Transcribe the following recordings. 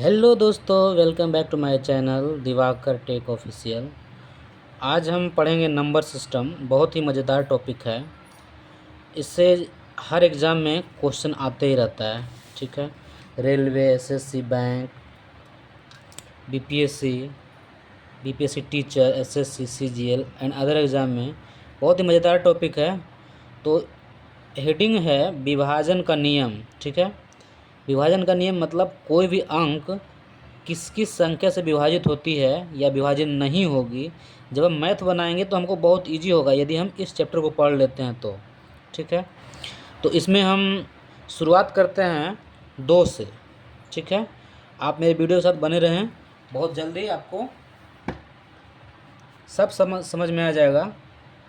Hello दोस्तों, welcome back to my channel Diwakar tech official. आज हम पढ़ेंगे नंबर सिस्टम। बहुत ही मज़ेदार टॉपिक है। इससे हर एग्ज़ाम में क्वेश्चन आते ही रहता है। ठीक है, railway, SSC, bank, BPSC teacher, SSC, CGL and other exam में बहुत ही मज़ेदार टॉपिक है। तो हेडिंग है विभाजन का नियम। ठीक है, विभाजन का नियम मतलब कोई भी अंक किस किस संख्या से विभाजित होती है या विभाजन नहीं होगी। जब हम मैथ बनाएंगे तो हमको बहुत इजी होगा यदि हम इस चैप्टर को पढ़ लेते हैं तो। ठीक है, तो इसमें हम शुरुआत करते हैं 2 से। ठीक है, आप मेरे वीडियो के साथ बने रहें, बहुत जल्दी आपको सब समझ में आ जाएगा।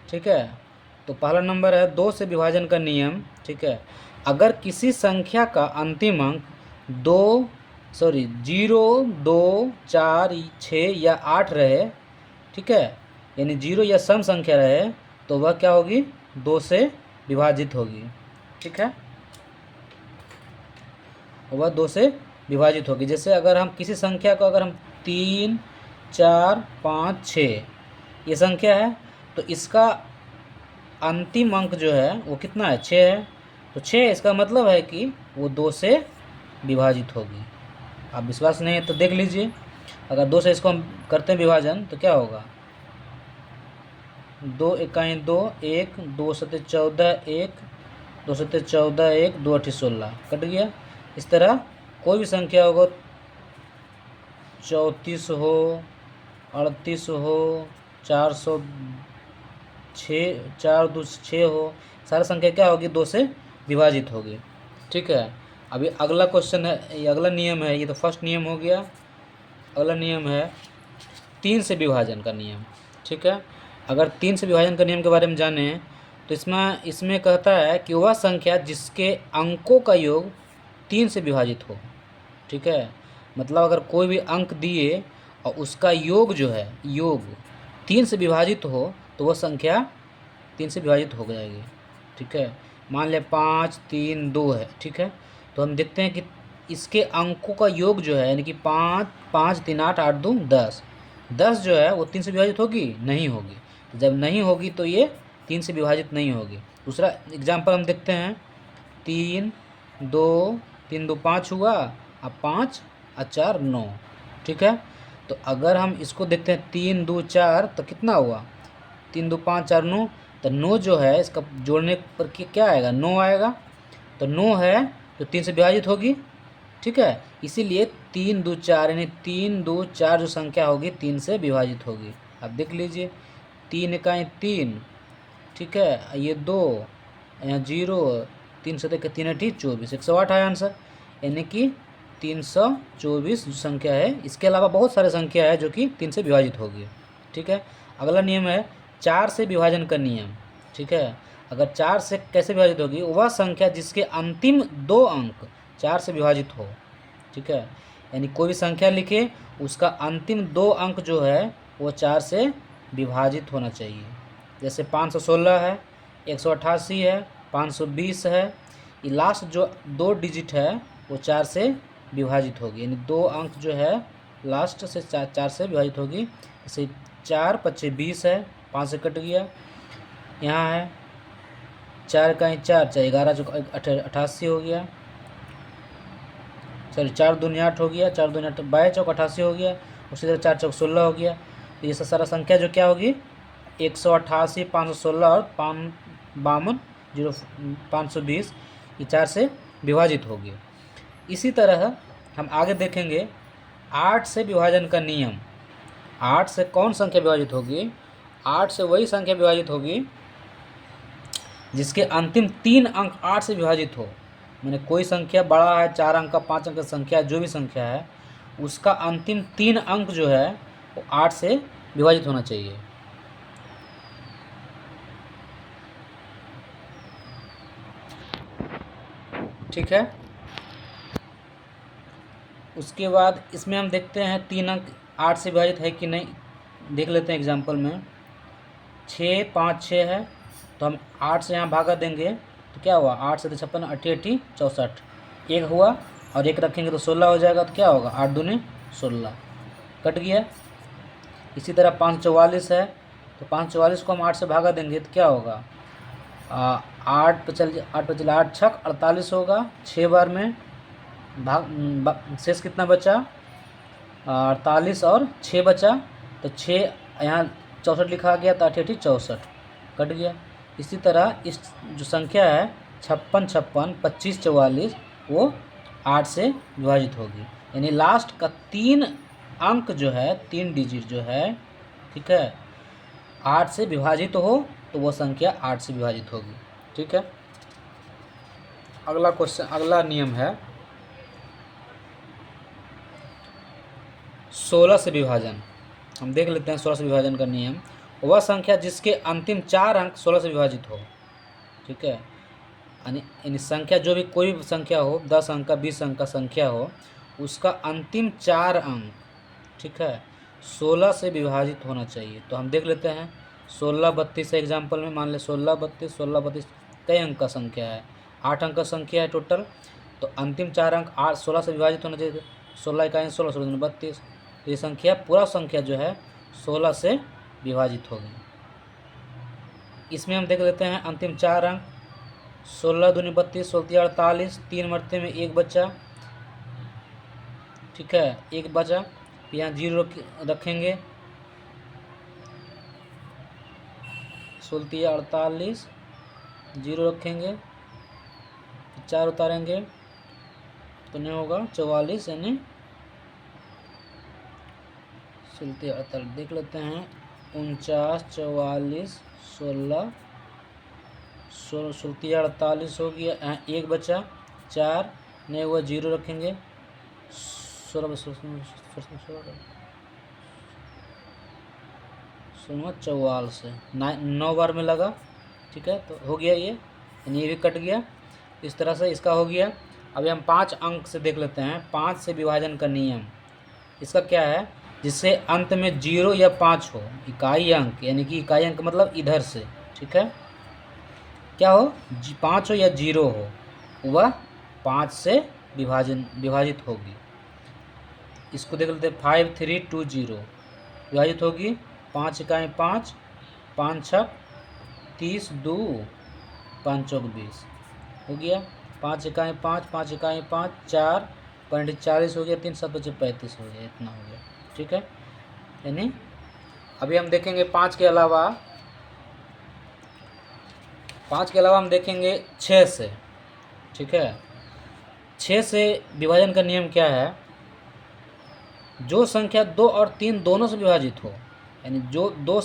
ठीक है, तो पहला नंबर है 2 से विभाजन का नियम। ठीक है, अगर किसी संख्या का अंतिम अंक 0, 2, 4, 6 या 8 रहे, ठीक है, यानी 0 या सम संख्या रहे, तो वह क्या होगी? 2 से विभाजित होगी। ठीक है, वह 2 से विभाजित होगी। जैसे अगर हम किसी संख्या को अगर हम 3, 4, 5, 6 ये संख्या है, तो इसका अंतिम अंक जो है वो कितना है? 6 है। तो 6 इसका मतलब है कि वो 2 से विभाजित होगी। आप विश्वास नहीं है तो देख लीजिए। अगर 2 से इसको हम करते हैं विभाजन तो क्या होगा? 2 इकाई 2, 1, 2 सत्ते 14, 1, 2 सत्ते 14, 1, 2 अठी 16, कट गया। इस तरह कोई भी संख्या होगा, 34 हो, 38 हो, 406, 4 2 6 हो, सारी संख्या क्या होगी? 2 से विभाजित होगी। ठीक है, अभी अगला क्वेश्चन है, ये अगला नियम है। ये तो फर्स्ट नियम हो गया। अगला नियम है 3 से विभाजन का नियम। ठीक है, अगर 3 से विभाजन का नियम के बारे में जाने तो इसमें कहता है कि वह संख्या जिसके अंकों का योग 3 से विभाजित हो। ठीक है, मतलब अगर कोई भी अंक दिए और उसका योग जो है, योग 3 से विभाजित हो तो वह संख्या 3 से विभाजित हो जाएगी। ठीक है, मान लें 5, 3, 2 है। ठीक है, तो हम देखते हैं कि इसके अंकों का योग जो है, यानी कि 5, 5, 3, 8, 8, 2, 10, 10 जो है वो 3 से विभाजित होगी? नहीं होगी। तो जब नहीं होगी तो ये 3 से विभाजित नहीं होगी। दूसरा एग्जाम्पल हम देखते हैं, 3, 2, 3, 2, 5 हुआ, अब 5 और 4, 9। ठीक है, तो अगर हम इसको देखते हैं 3, 2, 4 तो कितना हुआ? 3, 2, 5, 4, 9। तो 9 जो है इसका जोड़ने पर क्या आएगा? 9 आएगा। तो 9 है तो 3 से विभाजित होगी। ठीक है, इसीलिए 3, 2, 4 यानी 3, 2, 4 जो संख्या होगी 3 से विभाजित होगी। अब देख लीजिए, 3 इकाई 3, ठीक है, ये 2, यहाँ 0, 3 से देख 3 अठी 24, 108 है आंसर, यानी कि 324 जो संख्या है। इसके अलावा बहुत सारे संख्या है जो कि 3 से विभाजित होगी। ठीक है, अगला नियम है 4 से विभाजन का नियम। ठीक है, अगर 4 से कैसे विभाजित होगी? वह संख्या जिसके अंतिम 2 अंक 4 से विभाजित हो। ठीक है, यानी कोई भी संख्या लिखे, उसका अंतिम 2 अंक जो है वो 4 से विभाजित होना चाहिए। जैसे 516 है, 188 है, 520 है, ये लास्ट जो 2 डिजिट है वो 4 से विभाजित होगी, यानी 2 अंक जो है लास्ट से 4 से विभाजित होगी। जैसे 4 पच्चे 20 है, 5 से कट गया। यहाँ है 4 का 4, 4 11 जो 88 हो गया। सॉरी, 4 दूनी 8 हो गया, 4 दूनी 8, 22 चौक 88 हो गया। उसी तरह 4 चौक 16 हो गया। तो ये सारा संख्या जो क्या होगी? 188, 516 और 52, 520, ये 4 से विभाजित होगी। इसी तरह हम आगे देखेंगे 8 से विभाजन का नियम। 8 से कौन संख्या विभाजित होगी? 8 से वही संख्या विभाजित होगी जिसके अंतिम 3 अंक 8 से विभाजित हो। मैंने कोई संख्या बड़ा है, 4 अंक का, 5 अंक का संख्या, जो भी संख्या है उसका अंतिम 3 अंक जो है वो 8 से विभाजित होना चाहिए। ठीक है, उसके बाद इसमें हम देखते हैं 3 अंक 8 से विभाजित है कि नहीं, देख लेते हैं एग्जाम्पल में। 6, 5, 6 है, तो हम 8 से यहाँ भागा देंगे तो क्या हुआ? 8 से 56, 88, 64, 1 हुआ। और 1 रखेंगे तो 16 हो जाएगा, तो क्या होगा 8 दूनी 16, कट गया। इसी तरह 544 है, तो 544 को हम 8 से भागा देंगे तो क्या होगा 8 पे चल 8 छक 48 होगा, 6 बार में शेष कितना बचा 48 और 6 बचा, तो 6 यहाँ 64 लिखा गया, तो 8 8 64 कट गया। इसी तरह इस जो संख्या है 56 56 25 44 वो 8 से विभाजित होगी, यानी लास्ट का 3 अंक जो है 3 डिजिट जो है, ठीक है, 8 से विभाजित हो तो वो संख्या 8 से विभाजित होगी, ठीक है। अगला क्वेश्चन, अगला नियम है 16 से विभाजन। हम देख लेते हैं 16 से विभाजन का नियम। वह संख्या जिसके अंतिम 4 अंक 16 से विभाजित हो, ठीक है, यानी संख्या जो भी कोई भी संख्या हो, 10 अंक का 20 अंक का संख्या हो, उसका अंतिम 4 अंक, ठीक है, 16 से विभाजित होना चाहिए। तो हम देख लेते हैं 16 32 एग्जाम्पल में मान ले 16 32 16 32 कई अंक का संख्या है, 8 अंक का संख्या है टोटल, तो अंतिम 4 अंक 16 से विभाजित होना चाहिए। 16 इकाई 16 16 32, तो ये संख्या पूरा संख्या जो है 16 से विभाजित होगी। इसमें हम देख लेते हैं अंतिम 4 अंक 16 दूनी 32 16 48, 3 मरते में 1 बचा, ठीक है, 1 बचा, यहाँ 0 रखेंगे, 16 48 0 रखेंगे, 4 उतारेंगे तो नहीं होगा 44, यानी 16 48 देख लेते हैं 49 44 16 16 48 हो गया, यहाँ 1 बचा, 4 नहीं हुआ 0 रखेंगे, 16 44 9 बार में लगा, ठीक है, तो हो गया ये, यानी ये भी कट गया। इस तरह से इसका हो गया। अभी हम 5 अंक से देख लेते हैं 5 से विभाजन का नियम। इसका क्या है, जिससे अंत में 0 या 5 हो, इकाई अंक, यानी कि इकाई अंक मतलब इधर से, ठीक है, क्या हो 5 हो या 0 हो, वह 5 से विभाजित होगी। इसको देख लेते हैं 5 3 2 0 विभाजित होगी, 5 इकाई 5 5 6 30 2 5 चौक 20 हो गया, 5 इकाई 5 5 इकाई 5 4 पॉइंट 40 हो गया, 3 7 बचे 35 हो गया, इतना हो गया, ठीक है। यानी अभी हम देखेंगे 5 के अलावा हम देखेंगे 6 से, ठीक है। 6 से विभाजन का नियम क्या है, जो संख्या 2 और 3 दोनों से विभाजित हो, यानी जो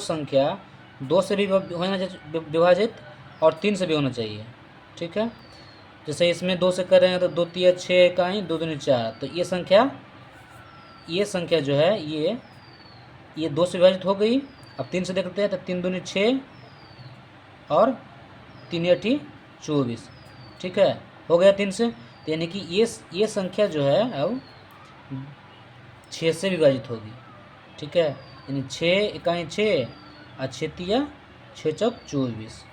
संख्या 2 से भी होना चाहिए विभाजित और 3 से भी होना चाहिए, ठीक है। जैसे इसमें 2 से कर रहे हैं तो 2 3 6 इकाई 2 दूनी 4, तो ये संख्या जो है ये 2 से विभाजित हो गई। अब 3 से देखते हैं तो 3 दूनी 6 और 3 8 24, ठीक है, हो गया 3 से, तो यानी कि ये संख्या जो है अब 6 से विभाजित होगी, ठीक है, यानी 6 इकाई 6 और 6 तिया 6 चौक 24,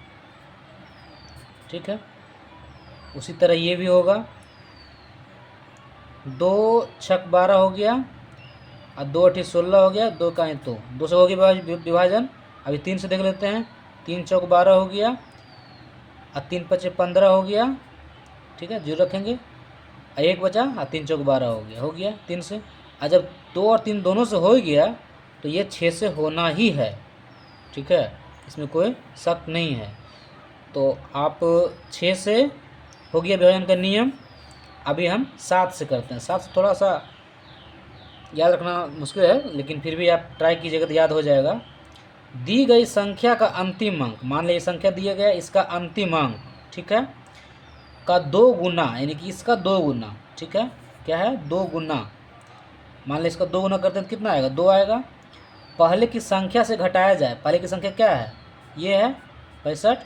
ठीक है। उसी तरह ये भी होगा, 2 छक 12 हो गया और 2 8 16 हो गया, 2 इकाई 2 से हो गया विभाजन। अभी 3 से देख लेते हैं, 3 चौक 12 हो गया और 3 5 15 हो गया, ठीक है, 0 रखेंगे और 1 बचा और 3 चौक 12 हो गया 3 से। और जब 2 और 3 दोनों से हो गया तो ये 6 से होना ही है, ठीक है, इसमें कोई शक नहीं है। तो आप 6 से हो गया विभाजन का नियम। अभी हम 7 से करते हैं। 7 से थोड़ा सा याद रखना मुश्किल है, लेकिन फिर भी आप ट्राई कीजिएगा तो याद हो जाएगा। दी गई संख्या का अंतिम अंक, मान लीजिए संख्या दिया गया, इसका अंतिम अंक, ठीक है, का 2 गुना, यानी कि इसका 2 गुना, ठीक है, क्या है 2 गुना, मान लीजिए इसका 2 गुना करते हैं तो कितना आएगा 2 आएगा। पहले की संख्या से घटाया जाए, पहले की संख्या क्या है, ये है 65,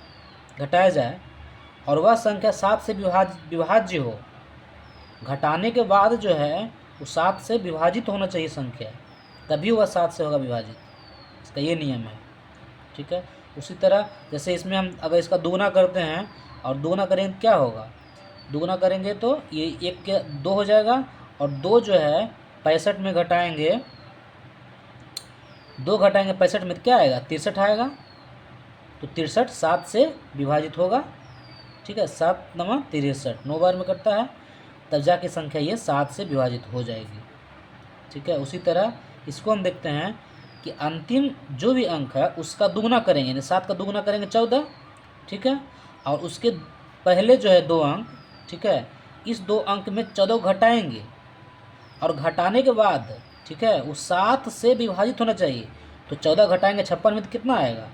घटाया जाए और वह संख्या 7 से विभाज्य हो। घटाने के बाद जो है वो 7 से विभाजित होना चाहिए संख्या, तभी वह 7 से होगा विभाजित, इसका ये नियम है, ठीक है। उसी तरह जैसे इसमें हम अगर इसका 2 गुना करते हैं और 2 गुना करेंगे तो क्या होगा, दुगुना करेंगे तो ये 1 के 2 हो जाएगा, और 2 जो है 65 में घटाएंगे, 2 घटाएंगे 65 में तो क्या आएगा, 63 आएगा। तो 63 7 से विभाजित होगा, ठीक है, 7 9 63, 9 बार में कटता है, तब जाके संख्या ये 7 से विभाजित हो जाएगी, ठीक है। उसी तरह इसको हम देखते हैं कि अंतिम जो भी अंक है उसका दुगुना करेंगे, यानी 7 का दुगुना करेंगे 14, ठीक है, और उसके पहले जो है 2 अंक, ठीक है, इस 2 अंक में 14 घटाएंगे, और घटाने के बाद, ठीक है, वो 7 से विभाजित होना चाहिए। तो 14 घटाएंगे 56 में तो कितना आएगा,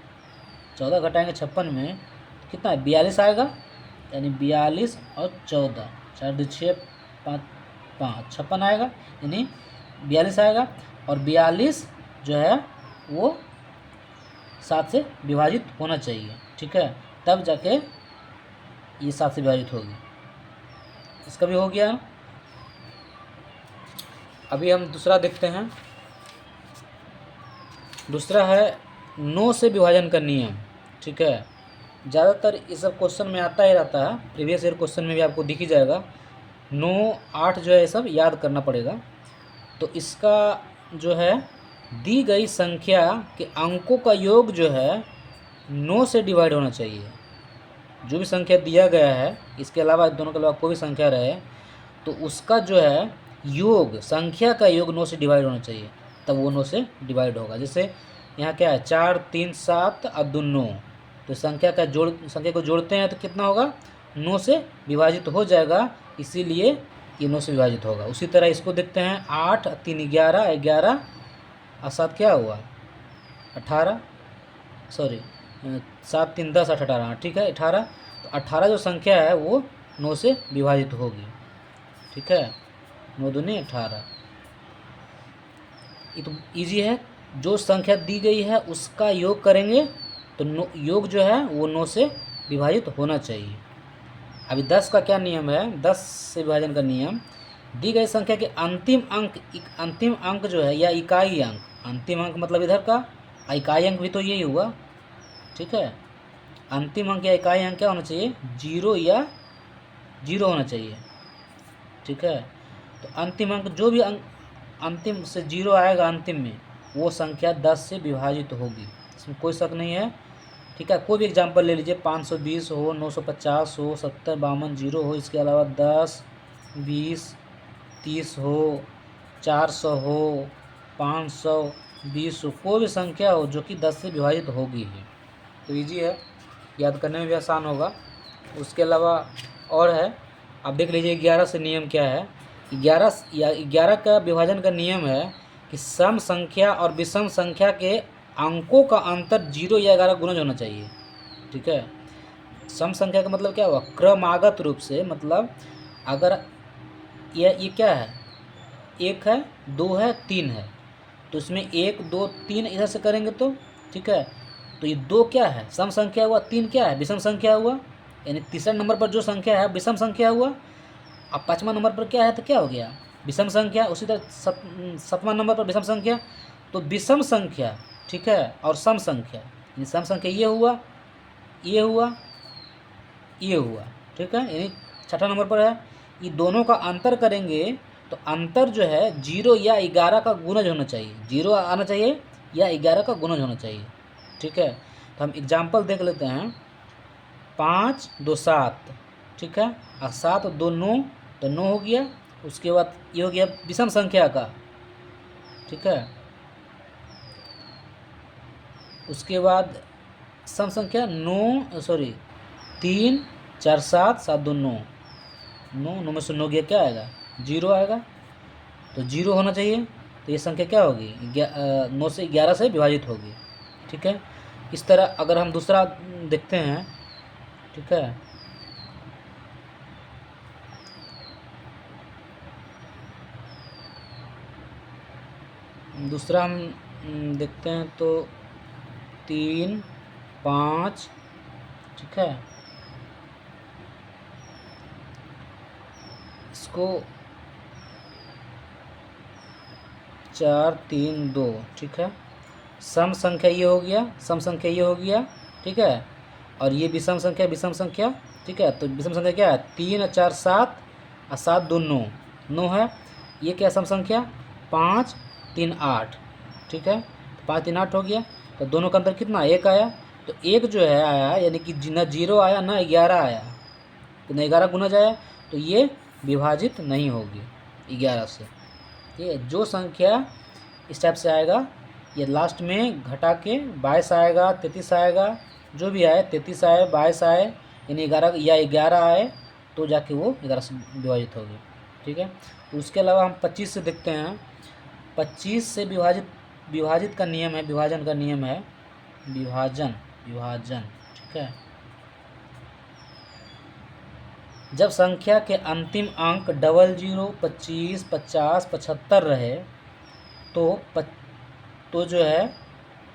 14 घटाएंगे 56 में कितना है, 42 आएगा, यानी 42 और 14, 4 2 6 5 5 56 आएगा, यानी 42 आएगा, और 42 जो है वो 7 से विभाजित होना चाहिए, ठीक है, तब जाके ये 7 से विभाजित होगी। इसका भी हो गया। अभी हम दूसरा देखते हैं। दूसरा है 9 से विभाजन का नियम, ठीक है। ज़्यादातर इस सब क्वेश्चन में आता ही रहता है, प्रीवियस ईयर क्वेश्चन में भी आपको दिख ही जाएगा। 9 8 जो है ये सब याद करना पड़ेगा। तो इसका जो है दी गई संख्या के अंकों का योग जो है 9 से डिवाइड होना चाहिए। जो भी संख्या दिया गया है, इसके अलावा दोनों के अलावा कोई भी संख्या रहे, तो उसका जो है योग, संख्या का योग 9 से डिवाइड होना चाहिए, तब वो 9 से डिवाइड होगा। जैसे यहाँ क्या है, 4 3 7 और 2 9, तो संख्या को जोड़ते हैं तो कितना होगा, 9 से विभाजित हो जाएगा, इसीलिए ये 9 से विभाजित होगा। उसी तरह इसको देखते हैं, 8 3 11, 11 और 7 क्या हुआ, 18, सॉरी 7 3 10 8 18, ठीक है 18। तो 18 जो संख्या है वो 9 से विभाजित होगी, ठीक है, 9 दूनी 18। ये तो ईजी है, जो संख्या दी गई है उसका योग करेंगे तो योग जो है वो 9 से विभाजित होना चाहिए। अभी 10 का क्या नियम है, 10 से विभाजन का नियम, दी गई संख्या के अंतिम अंक जो है या इकाई अंक, अंतिम अंक मतलब इधर का, इकाई अंक भी तो यही हुआ, ठीक है। अंतिम अंक या इकाई अंक क्या होना चाहिए, 0 या 0 होना चाहिए, ठीक है। तो अंतिम अंक जो भी अंक अंतिम से 0 आएगा अंतिम में, वो संख्या 10 से विभाजित होगी, इसमें कोई शक नहीं है, ठीक है। कोई भी एग्जांपल ले लीजिए, 520 हो, 950 हो, 70 52 0 हो, इसके अलावा 10 20 30 हो, 400 हो, 520 हो, कोई भी संख्या हो जो कि 10 से विभाजित होगी ही, तो इजी है, याद करने में भी आसान होगा। उसके अलावा और है, आप देख लीजिए 11 से नियम क्या है। 11 का विभाजन का नियम है कि सम संख्या और विषम संख्या के अंकों का अंतर 0 या 11 गुणज होना चाहिए, ठीक है। सम संख्या का मतलब क्या हुआ, क्रमागत रूप से, मतलब अगर ये क्या है, 1 है 2 है 3 है, तो इसमें 1 2 3 इधर से करेंगे तो, ठीक है, तो ये 2 क्या है, सम संख्या हुआ, 3 क्या है, विषम संख्या हुआ, यानी तीसरा नंबर पर जो संख्या है विषम संख्या हुआ। अब 5वां नंबर पर क्या है, तो क्या हो गया, विषम संख्या। उसी तरह 7वां नंबर पर विषम संख्या, तो विषम संख्या, ठीक है, और सम संख्या, यानी सम संख्या ये हुआ, ये हुआ, ये हुआ, ठीक है, यानी 6ठा नंबर पर है। ये दोनों का अंतर करेंगे तो अंतर जो है 0 या 11 का गुणज होना चाहिए, 0 आना चाहिए या 11 का गुणज होना चाहिए, ठीक है। तो हम एग्जाम्पल देख लेते हैं, 5 2 7, ठीक है, और 7 2 9, तो 9 हो गया। उसके बाद ये हो गया विषम संख्या का, ठीक है। उसके बाद सम संख्या 9, सॉरी 3 4 7 7 2 9, 9 में से 9 गया, क्या आएगा, 0 आएगा, तो 0 होना चाहिए। तो ये संख्या क्या होगी, 9 से 11 से विभाजित होगी, ठीक है। इस तरह अगर हम दूसरा देखते हैं, ठीक है, दूसरा हम देखते हैं तो 3 5, ठीक है, इसको 4 3 2, ठीक है, सम संख्या ये हो गया, सम संख्या ये हो गया, ठीक है। और ये विषम संख्या, ठीक है। तो विषम संख्या क्या है, 3 और 4 7 और 7 2 9, 9 है। ये क्या सम संख्या, 5 3 8, ठीक है। 5 3 8 हो गया। तो दोनों का अंतर कितना, 1 आया। तो 1 जो है आया, यानी कि ना 0 आया ना 11 आया, तो ना 11 गुना जाए, तो ये विभाजित नहीं होगी 11 से। ठीक है, जो संख्या इस टाइप से आएगा, ये लास्ट में घटा के 22 आएगा, 33 आएगा, जो भी आए, 33 आए 22 आए, यानी 11 या 11 आए, तो जाके वो 11 से विभाजित होगी। ठीक है, उसके अलावा हम 25 से देखते हैं। 25 से विभाजित का नियम है, विभाजन का नियम है, विभाजन, ठीक है। जब संख्या के अंतिम अंक 00, 25, 50, 75 रहे, तो जो है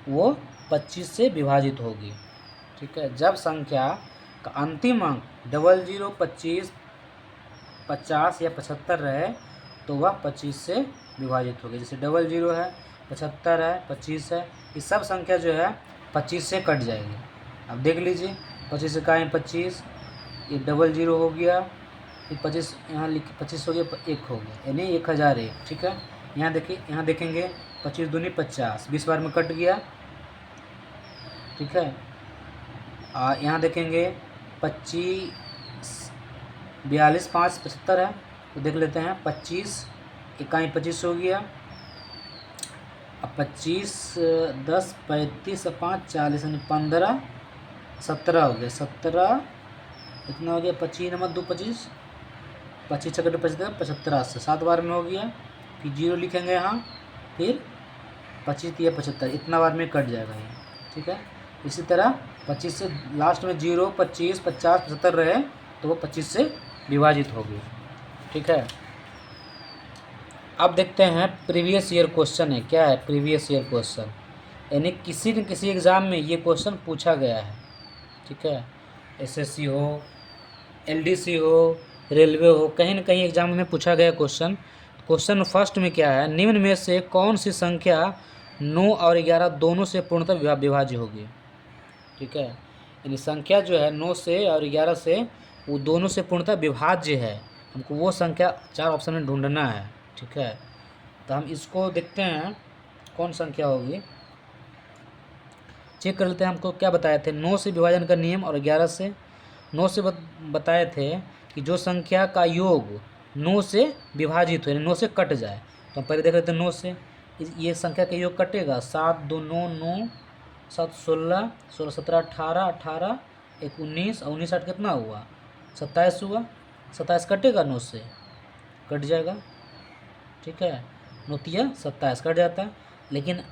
वो 25 से विभाजित होगी। ठीक है, जब संख्या का अंतिम अंक 00, 25, 50 या 75 रहे, तो वह 25 से विभाजित होगी। जैसे 00 है, 75 है, 25 है, ये सब संख्या जो है 25 से कट जाएगी। अब देख लीजिए, 25 से काएँ 25, ये 00 हो गया, फिर 25 यहाँ लिख 25 हो गया, 1 हो गया, यानी 1001। ठीक है, यहाँ देखिए, यहाँ देखेंगे 25 दूनी 50, 20 बार में कट गया। ठीक है, यहाँ देखेंगे 25 42 5 75 है, तो देख लेते हैं 25 इकाई 25 हो गया। अब 25 10 35 5 40 यानी 15 17 हो गया, 17 इतना हो गया, 25 नंबर 2 25, 25 छकटे 75, 75 से 7 बार में हो गया। फिर 0 लिखेंगे यहाँ, फिर 25 या 75, इतना बार में कट जाएगा ये। ठीक है, इसी तरह 25 से लास्ट में 0, 25, 50, 75 रहे, तो वो 25 से विभाजित होगी। ठीक है, अब देखते हैं प्रीवियस ईयर क्वेश्चन है। क्या है प्रीवियस ईयर क्वेश्चन, यानी किसी न किसी एग्ज़ाम में ये क्वेश्चन पूछा गया है। ठीक है, एसएससी हो, एलडीसी हो, रेलवे हो, कहीं न कहीं एग्जाम में पूछा गया क्वेश्चन। क्वेश्चन फर्स्ट में क्या है, निम्न में से कौन सी संख्या 9 और 11 दोनों से पूर्णतः विभाज्य होगी। ठीक है, यानी संख्या जो है 9 से और 11 से, वो दोनों से पूर्णतः विभाज्य है। हमको वो संख्या 4 ऑप्शन में ढूंढना है। ठीक है, तो हम इसको देखते हैं कौन संख्या होगी, चेक कर लेते हैं। हमको क्या बताए थे, 9 से विभाजन का नियम और 11 से। 9 से बताए थे कि जो संख्या का योग 9 से विभाजित हो, यानी 9 से कट जाए, तो हम पहले देख लेते हैं 9 से। ये संख्या का योग कटेगा, 7 2 9 9, 7 16, 16 17 18, 18 1 19, और 19 8 कितना हुआ, 27 हुआ। 27 कटेगा 9 से, कट जाएगा। ठीक है, 9 तिया 27 कट जाता है। लेकिन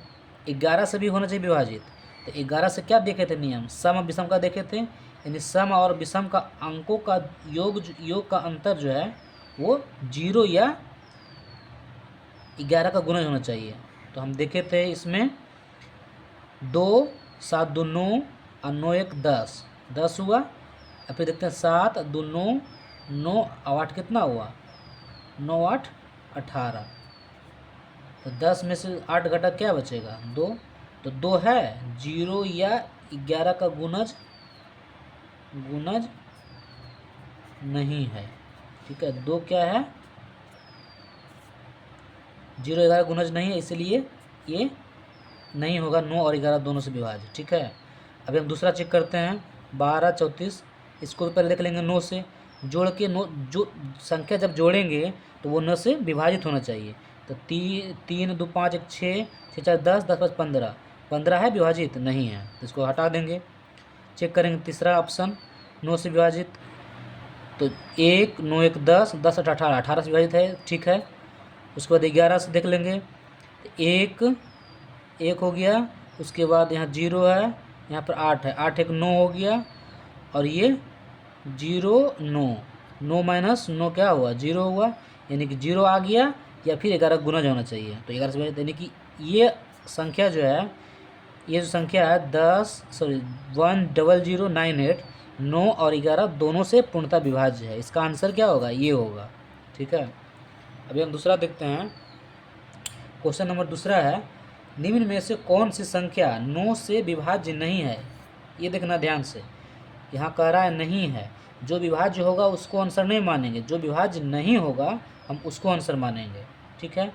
11 से भी होना चाहिए विभाजित, तो 11 से क्या देखे थे नियम, सम और विषम का देखे थे, यानी सम और विषम का अंकों का योग का अंतर जो है वो 0 या 11 का गुणज होना चाहिए। तो हम देखे थे इसमें 2 7 2 9 और 9 1 10, 10 हुआ। और फिर देखते हैं 7 2 9, 9 और 8 कितना हुआ, 9 8 18। तो 10 में से 8 घटा क्या बचेगा, 2। तो 2 है, 0 या 11 का गुणज नहीं है। ठीक है, 2 क्या है, 0 11 गुणज नहीं है, इसलिए ये नहीं होगा 9 और 11 दोनों से विभाजित। ठीक है, अभी हम दूसरा चेक करते हैं, 12 34, इसको पहले देख लेंगे 9 से जोड़ के। 9 जो संख्या जब जोड़ेंगे तो वो 9 से विभाजित होना चाहिए। तो 3 2 5 1 6, 6 4 10, 10 5 15, 15 है विभाजित नहीं है, तो इसको हटा देंगे। चेक करेंगे तीसरा ऑप्शन, 9 से विभाजित, तो 1 9 1 10, 10 8 18, 18 से विभाजित है। ठीक है, उसके बाद 11 से देख लेंगे, 1 हो गया। उसके बाद यहाँ 0 है, यहाँ पर 8 है, 8 1 9 हो गया। और ये 0 9, 9 माइनस 9 क्या हुआ, 0 हुआ, यानी कि 0 आ गया, या फिर 11 गुणज होना चाहिए। तो 11 से विभाजित, यानी कि ये संख्या जो है, ये जो संख्या है 1098, 9 और 11 दोनों से पूर्णतः विभाज्य है। इसका आंसर क्या होगा, ये होगा। ठीक है, अभी हम दूसरा देखते हैं। क्वेश्चन नंबर दूसरा है, निम्न में से कौन सी संख्या 9 से विभाज्य नहीं है। ये देखना ध्यान से, यहाँ कह रहा है नहीं है। जो विभाज्य होगा उसको आंसर नहीं मानेंगे, जो विभाज्य नहीं होगा हम उसको आंसर मानेंगे। ठीक है,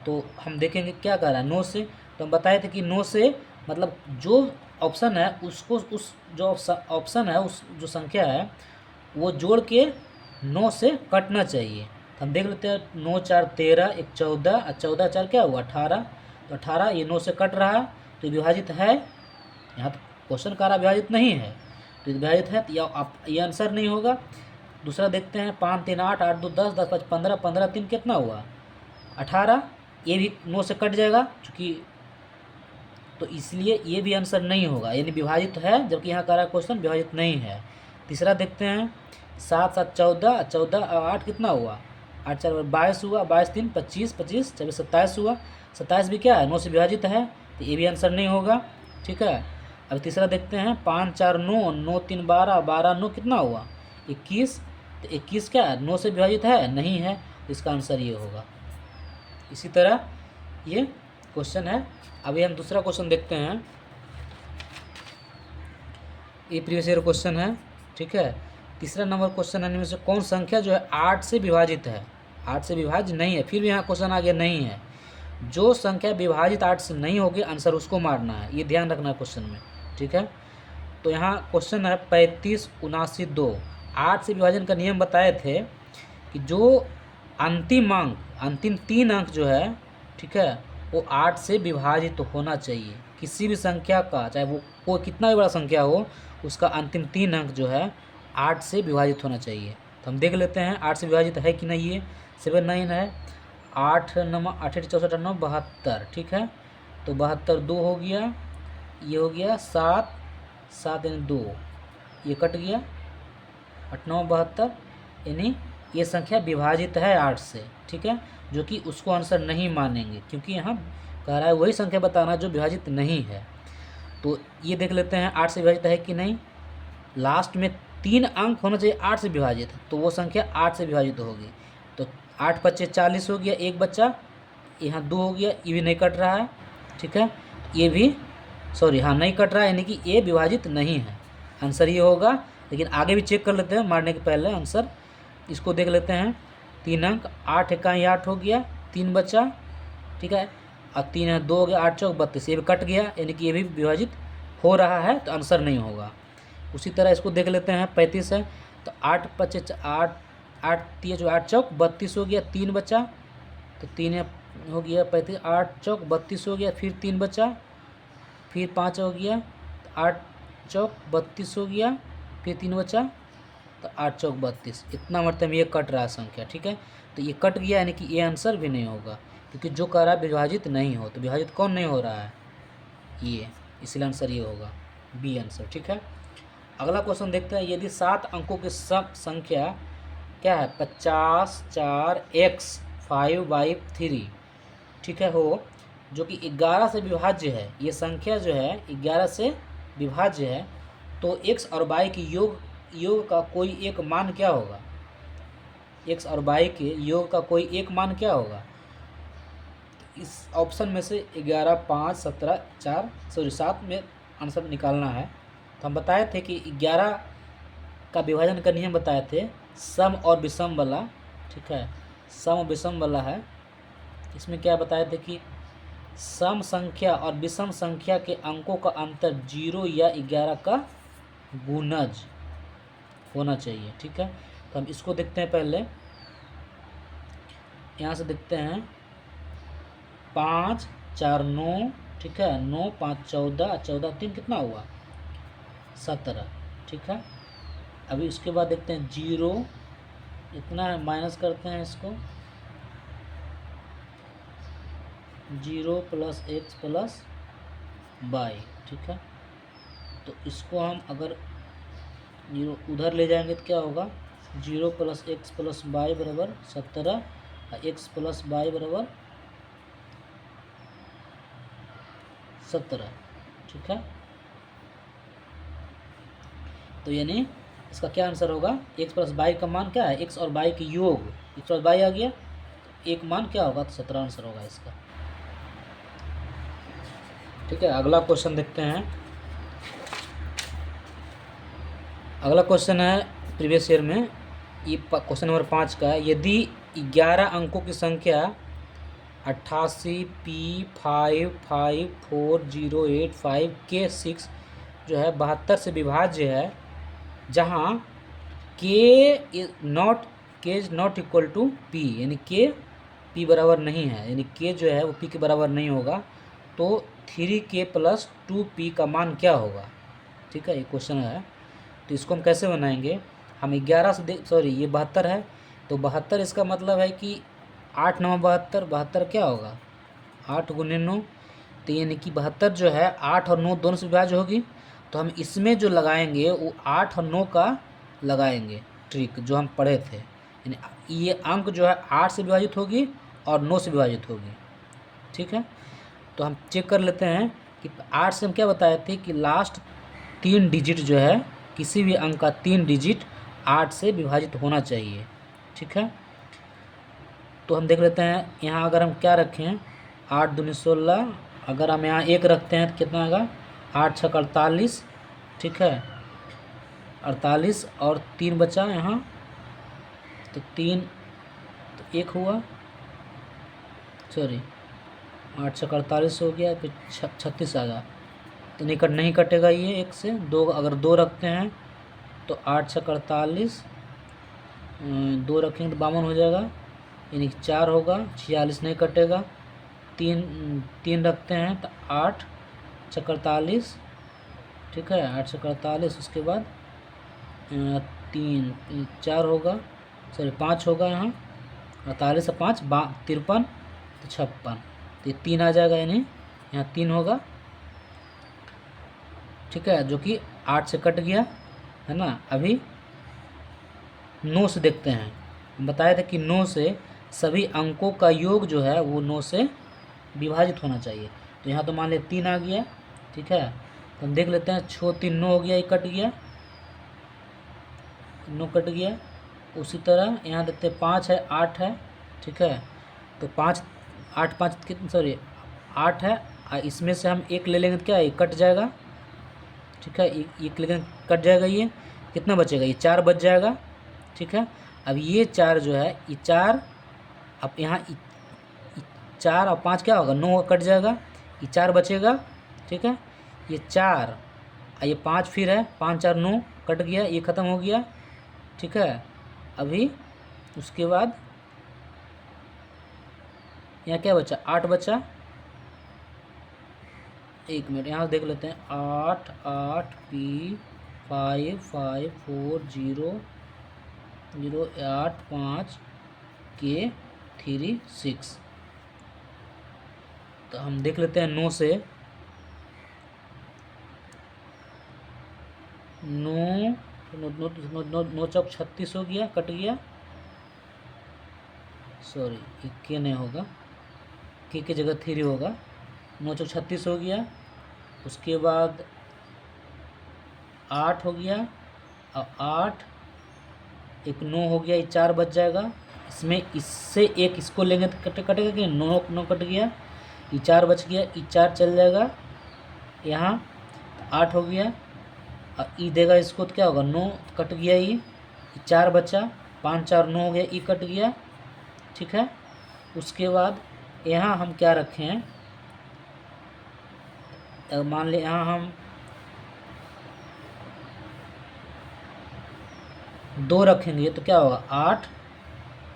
तो हम देखेंगे क्या कह रहा है नो से। तो हम बताए थे कि नो से मतलब जो ऑप्शन है उसको, उस जो ऑप्शन है, उस जो संख्या है वो जोड़ के 9 से कटना चाहिए। तो हम देख लेते हैं 9 4 13, 1 14, और 14 4 क्या हुआ 18। तो 18 ये 9 से कट रहा है तो ये विभाजित है। यहाँ तो क्वेश्चन कह रहा विभाजित नहीं है, तो विभाजित है तो ये आंसर नहीं होगा। दूसरा देखते हैं 5 3 8, 8 2 10, 10 5 15, 15 3 कितना हुआ 18। ये भी 9 से कट जाएगा चूँकि, तो इसलिए ये भी आंसर नहीं होगा, यानी विभाजित है जबकि यहाँ कह रहा क्वेश्चन विभाजित नहीं है। तीसरा देखते हैं 7 7 14, 14 और 8 कितना हुआ 8 4 22 हुआ, 22 3 25, 25 24 27 हुआ। 27 भी क्या है 9 से विभाजित है, तो ये भी आंसर नहीं होगा। ठीक है, अब तीसरा देखते हैं 5 4 9, 9 3 12, 12 9 कितना हुआ 21। तो 21 क्या है 9 से विभाजित है नहीं है, तो इसका आंसर ये होगा। इसी तरह ये क्वेश्चन है। अभी हम दूसरा क्वेश्चन देखते हैं, ये प्रीवियस ईयर क्वेश्चन है। ठीक है, तीसरा नंबर क्वेश्चन है, इनमें से कौन संख्या जो है 8 से विभाजित है, 8 से विभाज्य नहीं है। फिर भी यहाँ क्वेश्चन आ गया नहीं है, जो संख्या विभाजित 8 से नहीं होगी आंसर उसको मारना है, ये ध्यान रखना है क्वेश्चन में। ठीक है, तो यहाँ क्वेश्चन है 35 79 2। 8 से विभाजन का नियम बताए थे कि जो अंतिम अंक, अंतिम 3 अंक जो है, ठीक है, वो 8 से विभाजित तो होना चाहिए। किसी भी संख्या का, चाहे वो कोई कितना भी बड़ा संख्या हो, उसका अंतिम 3 अंक जो है 8 से विभाजित होना चाहिए। तो हम देख लेते हैं 8 से विभाजित है कि नहीं। ये 7 9 है, 8 9 8 64 9 72। ठीक है, तो 72 2 हो गया, ये हो गया 7 7 यानी 2, ये कट गया 8 9 72, यानी ये संख्या विभाजित है 8 से। ठीक है, जो कि उसको आंसर नहीं मानेंगे क्योंकि यहाँ कह रहा है वही संख्या बताना जो विभाजित नहीं है। तो ये देख लेते हैं 8 से विभाजित है कि नहीं। लास्ट में 3 अंक होना चाहिए 8 से विभाजित, तो वो संख्या 8 से विभाजित होगी। तो 8 25 40 हो गया, एक बच्चा, यहाँ 2 हो गया, ये भी नहीं कट रहा है। ठीक है, ये भी सॉरी हाँ नहीं कट रहा है, यानी कि ये विभाजित नहीं है, आंसर ये होगा। लेकिन आगे भी चेक कर लेते हैं मारने के पहले आंसर। इसको देख लेते हैं 3 अंक, 8 इकाई 8 हो गया, 3 बचा। ठीक है, और 3 है 2 हो गया, 8 चौक 32, ये भी कट गया, यानी कि ये भी विभाजित हो रहा है, तो आंसर नहीं होगा। उसी तरह इसको देख लेते हैं 35 है, तो 8 25 8 8 3 जो 8 चौक 32 हो गया, 3 बचा, तो 3 हो गया 35, 8 चौक 32 हो गया, फिर 3 बचा, फिर 5 हो गया, तो 8 चौक 32 हो गया, फिर 3 बचा, तो 8 चौक 32। इतना मतलब ये कट रहा है संख्या। ठीक है, तो ये कट गया, यानी कि ये आंसर भी नहीं होगा क्योंकि जो कह रहा है विभाजित नहीं हो, तो विभाजित कौन नहीं हो रहा है ये, इसलिए आंसर ये होगा बी आंसर। ठीक है, अगला क्वेश्चन देखते हैं। यदि 7 अंकों की सब संख्या क्या है 50 4 x 5/3, ठीक है, हो, जो कि 11 से विभाज्य है, ये संख्या जो है 11 से विभाज्य है, तो x और y की योग का कोई एक मान क्या होगा। x और y के योग का कोई एक मान क्या होगा। इस ऑप्शन में से 11 5 17 4 सॉरी 7 में आंसर निकालना है। तो हम बताए थे कि 11 का विभाजन का नियम बताए थे, सम और विषम वाला। ठीक है, सम और विषम वाला है। इसमें क्या बताए थे कि सम संख्या और विषम संख्या के अंकों का अंतर 0 या 11 का गुणज होना चाहिए। ठीक है, तो हम इसको देखते हैं पहले, यहाँ से देखते हैं 5 4 9, ठीक है, 9 5 14, 14 3 कितना हुआ 17। ठीक है, अभी उसके बाद देखते हैं 0 इतना है, माइनस करते हैं इसको, 0 + x + y। ठीक है, तो इसको हम अगर 0 उधर ले जाएंगे तो क्या होगा 0 + x + y बराबर 17, x + y बराबर 17। ठीक है, तो यानी इसका क्या आंसर होगा, x + y का मान क्या है, x और y के योग, x + y आ गया, एक मान क्या होगा, तो 17 आंसर होगा इसका। ठीक है, अगला क्वेश्चन देखते हैं। अगला क्वेश्चन है प्रीवियस ईयर में, ये क्वेश्चन नंबर 5 का है। यदि 11 अंकों की संख्या 88P554085 के 6 जो है 72 से विभाज्य है, जहाँ is not equal to p, यानी के पी बराबर नहीं है, यानी के जो है वो पी के बराबर नहीं होगा, तो 3K + 2P का मान क्या होगा? ठीक है, ये क्वेश्चन है। तो इसको हम कैसे बनाएंगे? हम 11 से सॉरी ये 72 है, तो 72 इसका मतलब है कि 8 9 72, 72 क्या होगा 8 × 9, तो यानी कि 72 जो है 8 और 9 दोनों से विभाज्य होगी। तो हम इसमें जो लगाएंगे वो 8 और 9 का लगाएंगे, ट्रिक जो हम पढ़े थे, यानी ये अंक जो है 8 से विभाजित होगी और 9 से विभाजित होगी। ठीक है, तो हम चेक कर लेते हैं कि 8 से हम क्या बताए थे कि लास्ट 3 डिजिट जो है किसी भी अंक का 3 डिजिट 8 से विभाजित होना चाहिए। ठीक है, तो हम देख लेते हैं यहाँ अगर हम क्या रखें, 8 दूनी 16, अगर हम यहाँ 1 रखते हैं तो कितना आएगा 8 6 48। ठीक है, 48 और 3 बचा यहाँ, तो 3 तो 1 हुआ, सॉरी 8 6 48 हो गया, फिर 36 आ गया, तो नहीं कटेगा ये 1 से 2, अगर 2 रखते हैं तो 8 6 48, 2 रखेंगे तो 52 हो जाएगा, यानी 4 होगा, 46 नहीं कटेगा, 3 रखते हैं तो 8 6 48। ठीक है, 8 6 48, उसके बाद 3 4 होगा, सॉरी 5 होगा यहाँ, 48 और 5 53, तो 56, तो ये 3 आ जाएगा, यानी यहाँ 3 होगा। ठीक है, जो कि 8 से कट गया है ना। अभी 9 से देखते हैं, हम बताए थे कि 9 से सभी अंकों का योग जो है वो 9 से विभाजित होना चाहिए। तो यहाँ तो मान लिया 3 आ गया। ठीक है, तो हम देख लेते हैं, 6 3 9 हो गया, ये कट गया, 9 कट गया। उसी तरह यहाँ देखते हैं 5 है 8 है। ठीक है, तो 5 8 5 कितने, सॉरी 8 है, इसमें से हम 1 ले लेंगे तो क्या है, ये कट जाएगा। ठीक है, एक लेकिन कट जाएगा, ये कितना बचेगा, ये 4 बच जाएगा। ठीक है, अब ये 4 जो है, ये 4, अब यहाँ 4 और 5 क्या होगा, 9 कट जाएगा, ये 4 बचेगा। ठीक है, ये 4 और ये 5 फिर है, 5 4 9 कट गया, ये ख़त्म हो गया। ठीक है, अभी उसके बाद यहाँ क्या बचा, 8 बचा, 1 मिनट यहाँ देख लेते हैं, 8 8 P554008 5K36। तो हम देख लेते हैं 9 से, 9 9 चौक 36 हो गया, कट गया, सॉरी ये के नहीं होगा, के की जगह 3 होगा, 9 चौक 36 हो गया। उसके बाद 8 हो गया, और 8 एक 9 हो गया, ये 4 बच जाएगा। इसमें इससे एक इसको लेंगे तो कटेगा कि 9 9 कट गया, ये 4 बच गया, ये 4 चल जाएगा यहाँ, 8 हो गया, और ई देगा इसको तो क्या होगा, 9 कट गया, ये 4 बचा, 5 4 9 हो गया, ई कट गया। ठीक है, उसके बाद यहाँ हम क्या रखें हैं, मान लें यहाँ हम 2 रखेंगे तो क्या होगा 8,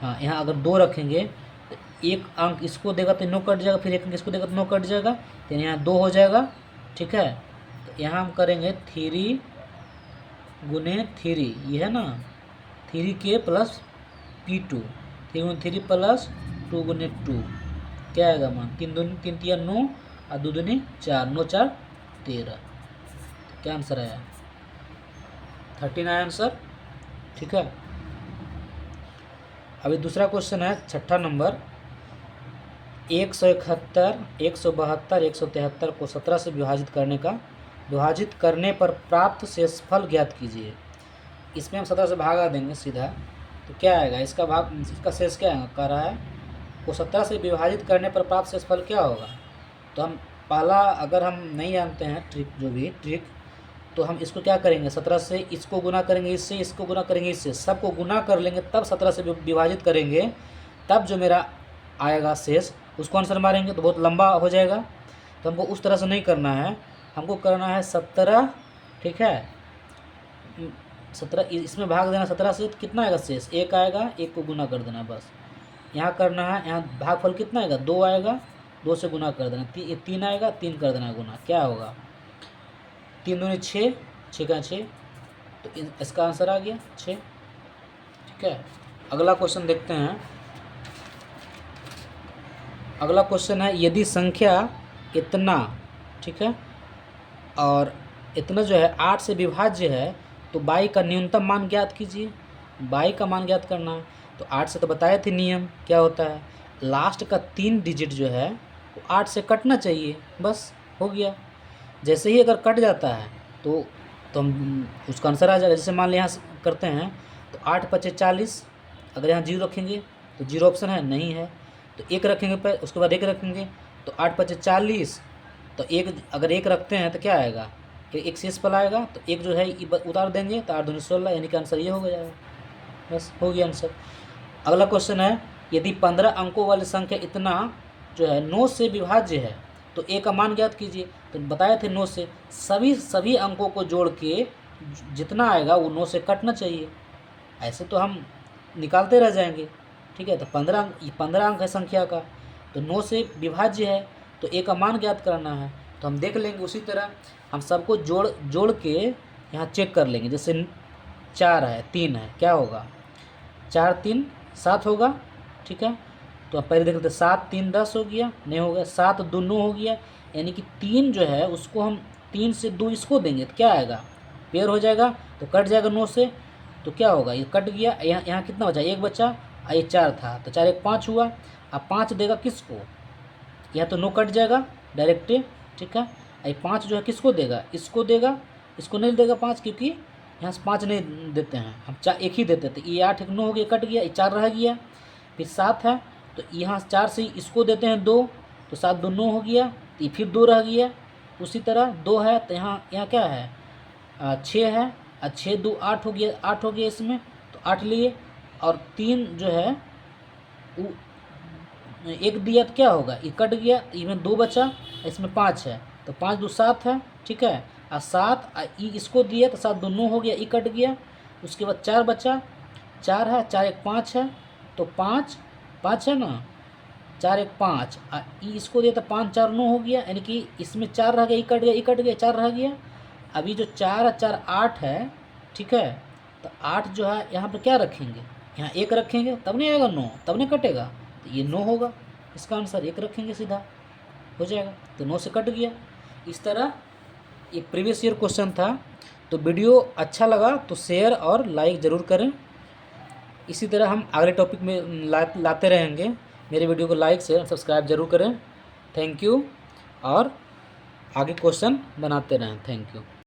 हाँ यहाँ अगर 2 रखेंगे तो एक अंक इसको देगा तो 9 कट जाएगा, फिर एक अंक इसको देगा तो 9 कट जाएगा, तो यहाँ 2 हो जाएगा। ठीक है, तो यहाँ हम करेंगे 3 × 3, ये है ना 3K + P2, 3 × 3 + 2 × 2 क्या आएगा मान, 3 दूनी 3 3 9 और 2 दूनी 4, 9 4 13, क्या आंसर आया, 13 आया आंसर। ठीक है, अभी दूसरा क्वेश्चन है 6ठा नंबर, 171 172 173 को 17 से विभाजित करने पर प्राप्त शेषफल ज्ञात कीजिए। इसमें हम 17 से भागा देंगे सीधा, तो क्या आएगा, इसका शेष क्या है, कह रहा है को 17 से विभाजित करने पर प्राप्त शेषफल क्या होगा। तो हम पहला, अगर हम नहीं जानते हैं ट्रिक, जो भी ट्रिक, तो हम इसको क्या करेंगे, 17 से इसको गुना करेंगे, इससे इसको गुना करेंगे, इससे सबको गुना कर लेंगे, तब 17 से विभाजित करेंगे, तब जो मेरा आएगा शेष उसको आंसर मारेंगे, तो बहुत लंबा हो जाएगा। तो हमको उस तरह से नहीं करना है, हमको करना है 17, ठीक है, 17 इसमें भाग देना, 17 से कितना आएगा शेष, 1 आएगा, 1 को गुना कर देना बस। यहाँ करना है, यहाँ भागफल कितना आएगा, 2 आएगा, 2 से गुना कर देना, 3 आएगा, 3 कर देना गुना, क्या होगा, 3 दूनी 6, 6 का 6, तो इसका आंसर आ गया 6। ठीक है, अगला क्वेश्चन देखते हैं। अगला क्वेश्चन है, यदि संख्या इतना, ठीक है, और इतना जो है 8 से विभाज्य है, तो बाई का न्यूनतम मान ज्ञात कीजिए। बाई का मान ज्ञात करना है, तो 8 से तो बताए थे नियम क्या होता है, लास्ट का 3 डिजिट जो है वो 8 से कटना चाहिए, बस हो गया। जैसे ही अगर कट जाता है तो हम उसका आंसर आ जाएगा। जैसे मान लिया यहाँ करते हैं, तो 8 × 5 = 40, अगर यहाँ 0 रखेंगे तो 0 ऑप्शन है, नहीं है, तो 1 रखेंगे पर उसके बाद 1 रखेंगे, तो 8 × 5 = 40, तो 1 अगर 1 रखते हैं तो क्या आएगा, फिर 1 शेष पल आएगा, तो 1 जो है उतार देंगे, तो 8 दूनी 16, यानी कि आंसर ये हो जाएगा, बस हो गया आंसर। अगला क्वेश्चन है, यदि 15 अंकों वाली संख्या इतना जो है 9 से विभाज्य है, तो ए का मान ज्ञात कीजिए। तो बताए थे 9 से सभी अंकों को जोड़ के जितना आएगा वो 9 से कटना चाहिए, ऐसे तो हम निकालते रह जाएंगे। ठीक है, तो 15 अंक है संख्या का, तो 9 से विभाज्य है, तो ए का मान ज्ञात करना है, तो हम देख लेंगे उसी तरह हम सबको जोड़ के यहाँ चेक कर लेंगे। जैसे 4 है, 3 है, क्या होगा, 4 3 7 होगा, ठीक है, तो आप पहले देख लेते, 7 3 10 हो गया, नहीं हो गया, 7 2 9 हो गया, यानी कि 3 जो है उसको हम 3 से 2 इसको देंगे तो क्या आएगा, पेयर हो जाएगा, तो कट जाएगा 9 से, तो क्या होगा, ये कट गया, यहाँ कितना बचा, 1 बचा, ये 4 था, तो 4 1 5 हुआ। अब 5 देगा किसको, यहाँ तो 9 कट जाएगा डायरेक्ट, ठीक है, ये 5 जो है किसको देगा, इसको देगा, इसको नहीं देगा 5, क्योंकि यहाँ से 5 नहीं देते हैं हम, 4 1 ही देते थे, ये 8 1 9 हो गया, कट गया, ये 4 रह गया, फिर 7 है, तो यहाँ 4 से इसको देते हैं 2, तो 7 2 9 हो गया, तो फिर 2 रह गया। उसी तरह 2 है, तो यहाँ क्या है, 6 है, 6 2 8 हो गया, 8 हो गया इसमें, तो 8 लिए, और 3 जो है वो 1 दिया तो क्या होगा, ये कट गया, तो इसमें 2 बचा, इसमें 5 है, तो 5 2 7 है, ठीक है, और 7 इसको दिया तो 7 2 9 हो गया, ये कट गया, उसके बाद 4 बचा, 4 है, 4 1 5 है, तो 5 5 है ना, 4 1 5, इसको दिया तो 5 4 9 हो गया, यानी कि इसमें 4 रह गया, ये कट गया, ये कट गया, 4 रह गया। अभी जो 4 4 8 है, ठीक है, तो 8 जो है यहाँ पर क्या रखेंगे, यहाँ 1 रखेंगे, तब नहीं आएगा 9, तब नहीं कटेगा, तो ये 9 होगा, इसका आंसर 1 रखेंगे, सीधा हो जाएगा, तो 9 से कट गया। इस तरह ये प्रीवियस ईयर क्वेश्चन था। तो वीडियो अच्छा लगा तो शेयर और लाइक ज़रूर करें। इसी तरह हम अगले टॉपिक में लाते रहेंगे। मेरे वीडियो को लाइक शेयर सब्सक्राइब जरूर करें। थैंक यू, और आगे क्वेश्चन बनाते रहें। Thank you.